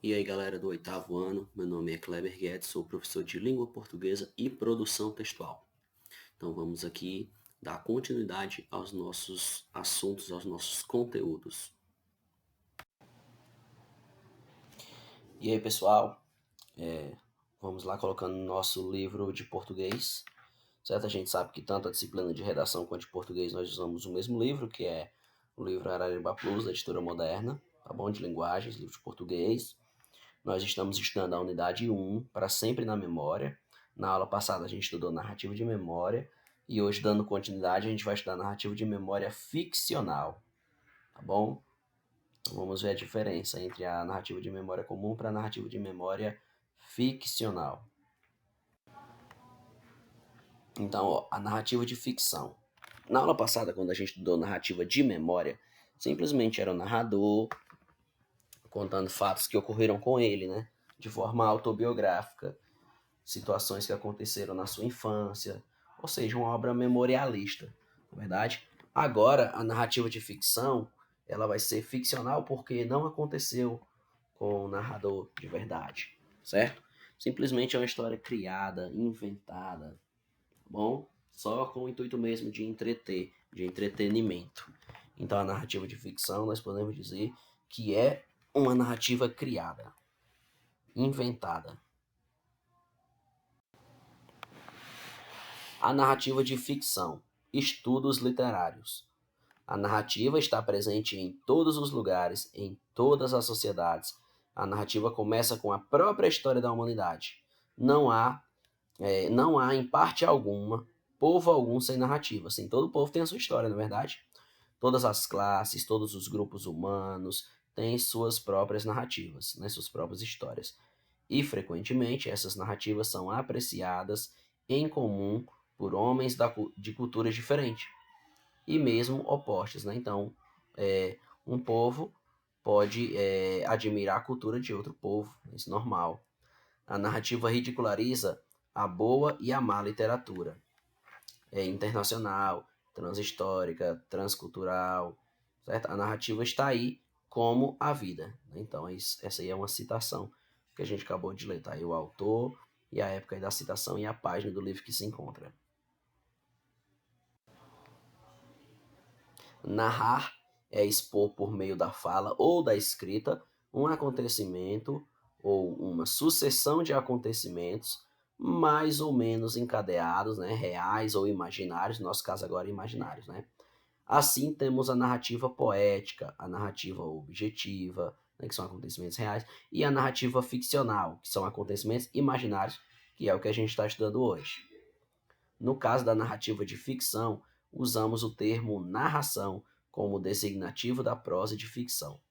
E aí, galera do oitavo ano, meu nome é Kleber Guedes, sou professor de língua portuguesa e produção textual. Então vamos aqui dar continuidade aos nossos assuntos, aos nossos conteúdos. E aí, pessoal, vamos lá colocando nosso livro de português, certo? A gente sabe que tanto a disciplina de redação quanto de português nós usamos o mesmo livro, que é o livro Araribá Plus, da editora Moderna, tá bom? De linguagens, livro de português. Nós estamos estudando a unidade 1, para sempre na memória. Na aula passada a gente estudou narrativa de memória e hoje, dando continuidade, a gente vai estudar narrativa de memória ficcional, tá bom? Então vamos ver a diferença entre a narrativa de memória comum para a narrativa de memória ficcional. Então, ó, a narrativa de ficção. Na aula passada, quando a gente estudou narrativa de memória, simplesmente era o narrador contando fatos que ocorreram com ele, né? De forma autobiográfica, situações que aconteceram na sua infância, ou seja, uma obra memorialista, na verdade. Agora, a narrativa de ficção, ela vai ser ficcional porque não aconteceu com o narrador de verdade, certo? Simplesmente é uma história criada, inventada, tá bom? Só com o intuito mesmo de entreter, de entretenimento. Então, a narrativa de ficção, nós podemos dizer que é uma narrativa criada, inventada. A narrativa de ficção. Estudos literários. A narrativa está presente em todos os lugares, em todas as sociedades. A narrativa começa com a própria história da humanidade. Não há em parte alguma, povo algum sem narrativa. Assim, todo povo tem a sua história, não é verdade? Todas as classes, todos os grupos humanos têm suas próprias narrativas, né, suas próprias histórias. E, frequentemente, essas narrativas são apreciadas em comum por homens de culturas diferentes e mesmo opostas, né? Então, um povo pode admirar a cultura de outro povo, isso é normal. A narrativa ridiculariza a boa e a má literatura. É internacional, transhistórica, transcultural, certo? A narrativa está aí como a vida, né? Então, essa aí é uma citação que a gente acabou de ler, tá? Aí o autor e a época da citação e a página do livro que se encontra. Narrar é expor por meio da fala ou da escrita um acontecimento ou uma sucessão de acontecimentos mais ou menos encadeados, né, reais ou imaginários, no nosso caso agora imaginários, né? Assim temos a narrativa poética, a narrativa objetiva, né, que são acontecimentos reais, e a narrativa ficcional, que são acontecimentos imaginários, que é o que a gente está estudando hoje. No caso da narrativa de ficção, usamos o termo narração como designativo da prosa de ficção.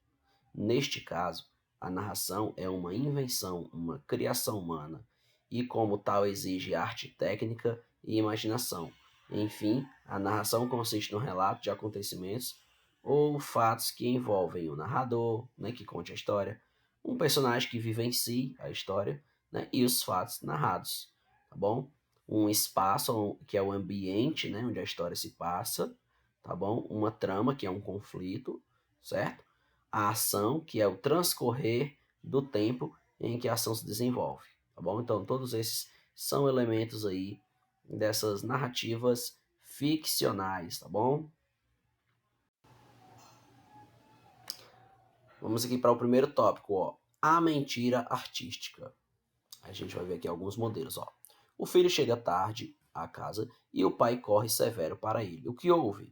Neste caso, a narração é uma invenção, uma criação humana, e como tal exige arte técnica e imaginação. Enfim, a narração consiste no relato de acontecimentos ou fatos que envolvem o narrador, né, que conte a história, um personagem que vivencie a história, né, e os fatos narrados, tá bom? Um espaço que é o ambiente, né, onde a história se passa, tá bom? Uma trama que é um conflito, certo? A ação, que é o transcorrer do tempo em que a ação se desenvolve, tá bom? Então, todos esses são elementos aí dessas narrativas ficcionais, tá bom? Vamos aqui para o primeiro tópico, ó. A mentira artística. A gente vai ver aqui alguns modelos, ó. O filho chega tarde à casa e o pai corre severo para ele. O que houve?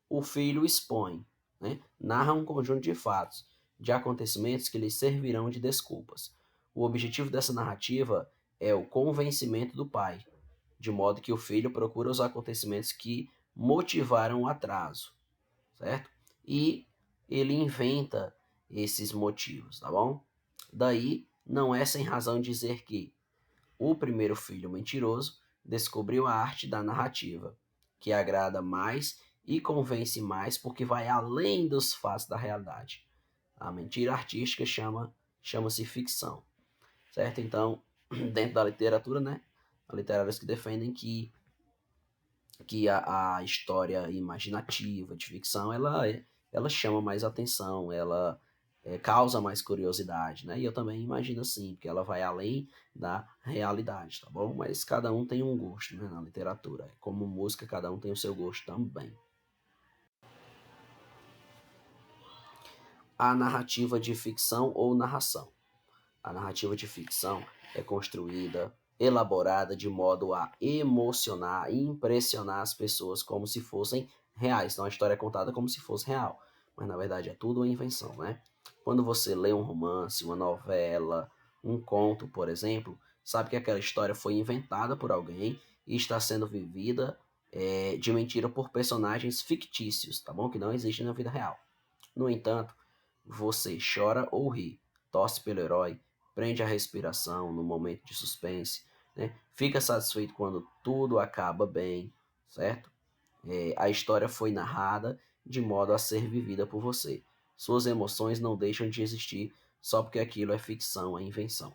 O filho expõe, né? Narra um conjunto de fatos, de acontecimentos que lhe servirão de desculpas. O objetivo dessa narrativa é o convencimento do pai, de modo que o filho procura os acontecimentos que motivaram o atraso, certo? E ele inventa esses motivos, tá bom? Daí, não é sem razão dizer que o primeiro filho mentiroso descobriu a arte da narrativa, que agrada mais e convence mais porque vai além dos fatos da realidade. A mentira artística chama-se ficção, certo? Então, dentro da literatura, né, há literários que defendem que a história imaginativa de ficção ela chama mais atenção, ela causa mais curiosidade, né? E eu também imagino assim, porque ela vai além da realidade, tá bom? Mas cada um tem um gosto, né, na literatura. Como música, cada um tem o seu gosto também. A narrativa de ficção ou narração. A narrativa de ficção é construída, elaborada de modo a emocionar e impressionar as pessoas como se fossem reais. Então a história é contada como se fosse real, mas na verdade é tudo uma invenção, né? Quando você lê um romance, uma novela, um conto, por exemplo, sabe que aquela história foi inventada por alguém e está sendo vivida de mentira por personagens fictícios, tá bom? Que não existem na vida real. No entanto, você chora ou ri, torce pelo herói, prende a respiração no momento de suspense, né? Fica satisfeito quando tudo acaba bem, certo? A história foi narrada de modo a ser vivida por você. Suas emoções não deixam de existir só porque aquilo é ficção, é invenção.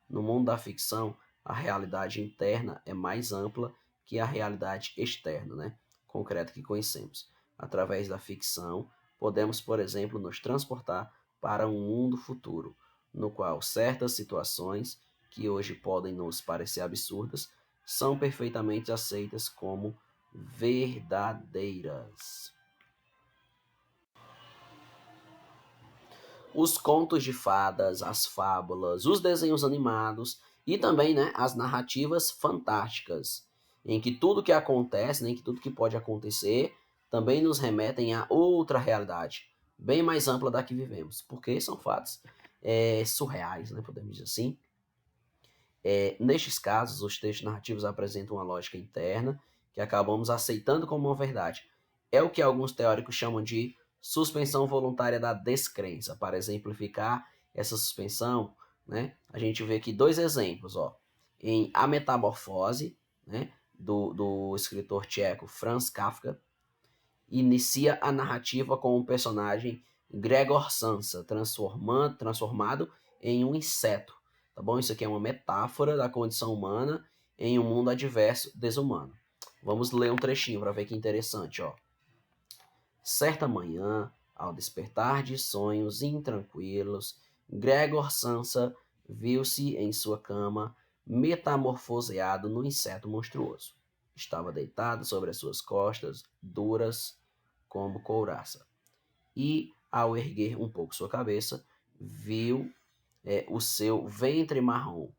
No mundo da ficção, a realidade interna é mais ampla que a realidade externa, né? Concreta que conhecemos. Através da ficção, podemos, por exemplo, nos transportar para um mundo futuro, no qual certas situações que hoje podem nos parecer absurdas são perfeitamente aceitas como verdadeiras. Os contos de fadas, as fábulas, os desenhos animados e também, né, as narrativas fantásticas, em que tudo que acontece, né, em que tudo que pode acontecer, também nos remetem a outra realidade, bem mais ampla da que vivemos, porque são fatos surreais, né, podemos dizer assim. Nestes casos, os textos narrativos apresentam uma lógica interna que acabamos aceitando como uma verdade. É o que alguns teóricos chamam de suspensão voluntária da descrença. Para exemplificar essa suspensão, né, a gente vê aqui dois exemplos. Ó. Em A Metamorfose, né, do escritor tcheco Franz Kafka, inicia a narrativa com o personagem Gregor Samsa, transformado em um inseto. Tá bom? Isso aqui é uma metáfora da condição humana em um mundo adverso, desumano. Vamos ler um trechinho para ver que interessante, ó. Certa manhã, ao despertar de sonhos intranquilos, Gregor Samsa viu-se em sua cama, metamorfoseado num inseto monstruoso. Estava deitado sobre as suas costas, duras como couraça. E, ao erguer um pouco sua cabeça, viu o seu ventre marrom,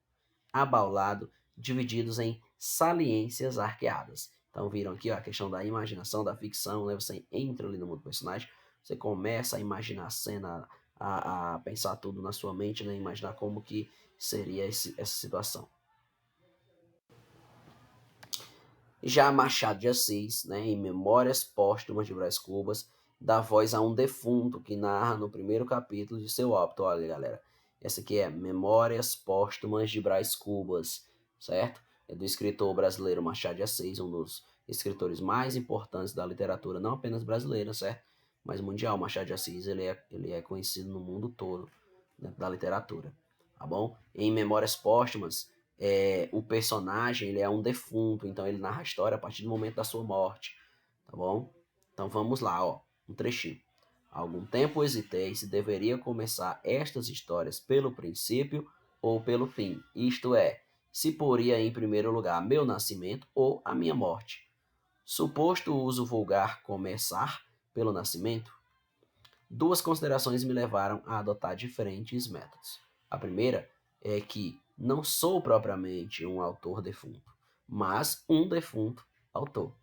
abaulado, divididos em saliências arqueadas. Então viram aqui ó, a questão da imaginação, da ficção, né? Você entra ali no mundo do personagem, você começa a imaginar a cena, a pensar tudo na sua mente, né? Imaginar como que seria essa situação. Já Machado de Assis, né, em Memórias Póstumas de Brás Cubas, dá voz a um defunto que narra no primeiro capítulo de seu óbito. Olha, galera, essa aqui é Memórias Póstumas de Brás Cubas, certo? É do escritor brasileiro Machado de Assis, um dos escritores mais importantes da literatura, não apenas brasileira, certo? Mas mundial. Machado de Assis, ele é conhecido no mundo todo, né, da literatura, tá bom? Em Memórias Póstumas, o personagem ele é um defunto, então ele narra a história a partir do momento da sua morte, tá bom? Então vamos lá, ó, um trechinho. Há algum tempo hesitei se deveria começar estas histórias pelo princípio ou pelo fim, isto é, se poria em primeiro lugar meu nascimento ou a minha morte. Suposto o uso vulgar começar pelo nascimento, duas considerações me levaram a adotar diferentes métodos. A primeira é que não sou propriamente um autor defunto, mas um defunto autor.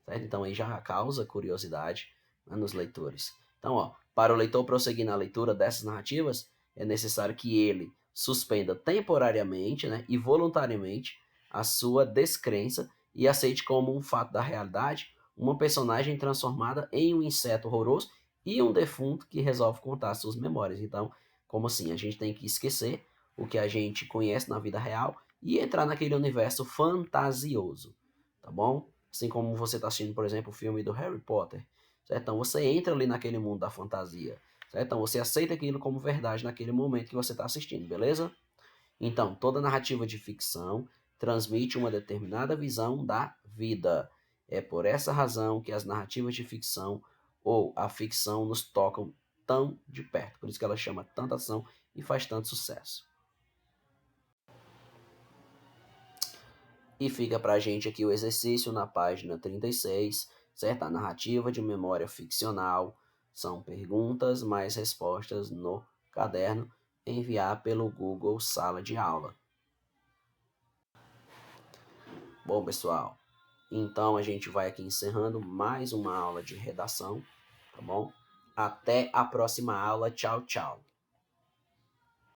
Certo? Então aí já causa curiosidade, né, nos leitores. Então, ó, para o leitor prosseguir na leitura dessas narrativas, é necessário que ele suspenda temporariamente, né, e voluntariamente a sua descrença e aceite como um fato da realidade uma personagem transformada em um inseto horroroso e um defunto que resolve contar suas memórias. Então, como assim? A gente tem que esquecer o que a gente conhece na vida real e entrar naquele universo fantasioso, tá bom? Assim como você está assistindo, por exemplo, o filme do Harry Potter, certo? Então você entra ali naquele mundo da fantasia, certo? Então você aceita aquilo como verdade naquele momento que você está assistindo, beleza? Então, toda narrativa de ficção transmite uma determinada visão da vida. É por essa razão que as narrativas de ficção ou a ficção nos tocam tão de perto. Por isso que ela chama tanta atenção e faz tanto sucesso. E fica para a gente aqui o exercício na página 36, certo? A narrativa de memória ficcional são perguntas mais respostas no caderno. Enviar pelo Google Sala de Aula. Bom, pessoal, então a gente vai aqui encerrando mais uma aula de redação, tá bom? Até a próxima aula. Tchau, tchau.